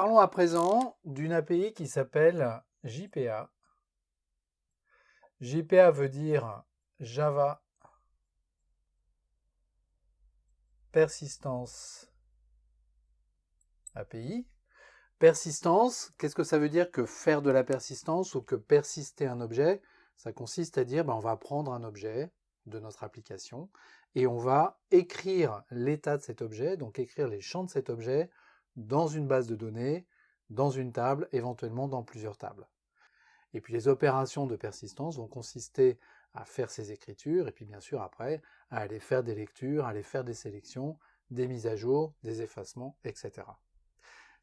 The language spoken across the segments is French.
Parlons à présent d'une API qui s'appelle JPA. JPA veut dire Java Persistence API. Persistance, qu'est-ce que ça veut dire que faire de la persistance ou que persister un objet? Ça consiste à dire on va prendre un objet de notre application et on va écrire l'état de cet objet, donc écrire les champs de cet objet dans une base de données, dans une table, éventuellement dans plusieurs tables. Et puis les opérations de persistance vont consister à faire ces écritures et puis bien sûr après à aller faire des lectures, à aller faire des sélections, des mises à jour, des effacements, etc.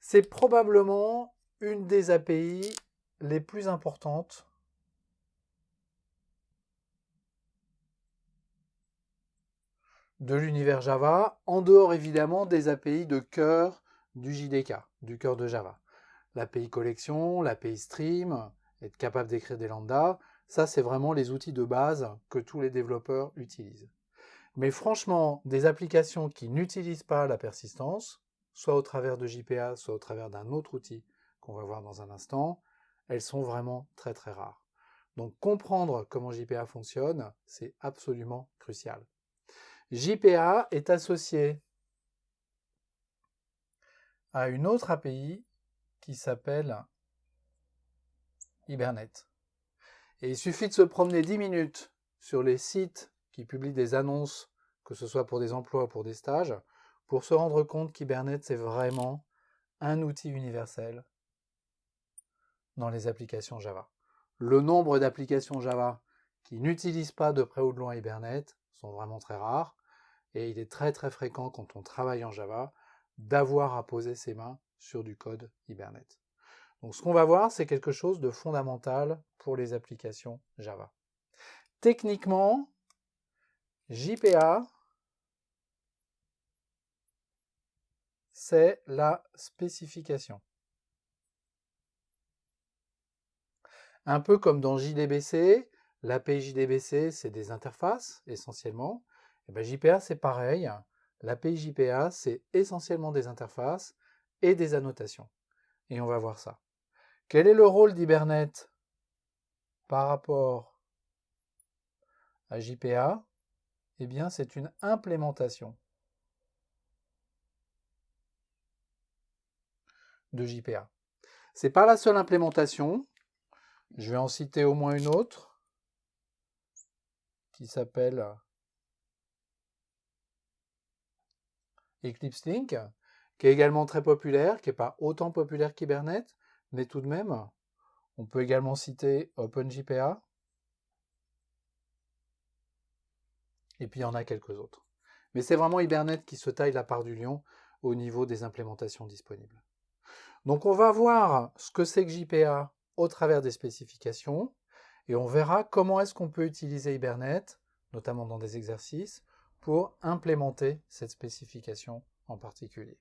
C'est probablement une des API les plus importantes de l'univers Java, en dehors évidemment des API de cœur du JDK, du cœur de Java. L'API collection, l'API stream, être capable d'écrire des lambdas, ça c'est vraiment les outils de base que tous les développeurs utilisent. Mais franchement, des applications qui n'utilisent pas la persistance, soit au travers de JPA, soit au travers d'un autre outil qu'on va voir dans un instant, elles sont vraiment très très rares. Donc comprendre comment JPA fonctionne, c'est absolument crucial. JPA est associé à une autre API qui s'appelle Hibernate. Et il suffit de se promener 10 minutes sur les sites qui publient des annonces, que ce soit pour des emplois ou pour des stages, pour se rendre compte qu'Hibernate, c'est vraiment un outil universel dans les applications Java. Le nombre d'applications Java qui n'utilisent pas de près ou de loin Hibernate sont vraiment très rares, et il est très très fréquent quand on travaille en Java d'avoir à poser ses mains sur du code Hibernate. Donc ce qu'on va voir, c'est quelque chose de fondamental pour les applications Java. Techniquement, JPA, c'est la spécification. Un peu comme dans JDBC, l'API JDBC, c'est des interfaces essentiellement. Et bien JPA, c'est pareil. L'API JPA, c'est essentiellement des interfaces et des annotations. Et on va voir ça. Quel est le rôle d'Hibernate par rapport à JPA? Eh bien, c'est une implémentation de JPA. Ce n'est pas la seule implémentation. Je vais en citer au moins une autre qui s'appelle Eclipse Link, qui est également très populaire, qui n'est pas autant populaire qu'Hibernate, mais tout de même, on peut également citer OpenJPA, et puis il y en a quelques autres. Mais c'est vraiment Hibernate qui se taille la part du lion au niveau des implémentations disponibles. Donc on va voir ce que c'est que JPA au travers des spécifications, et on verra comment est-ce qu'on peut utiliser Hibernate, notamment dans des exercices, pour implémenter cette spécification en particulier.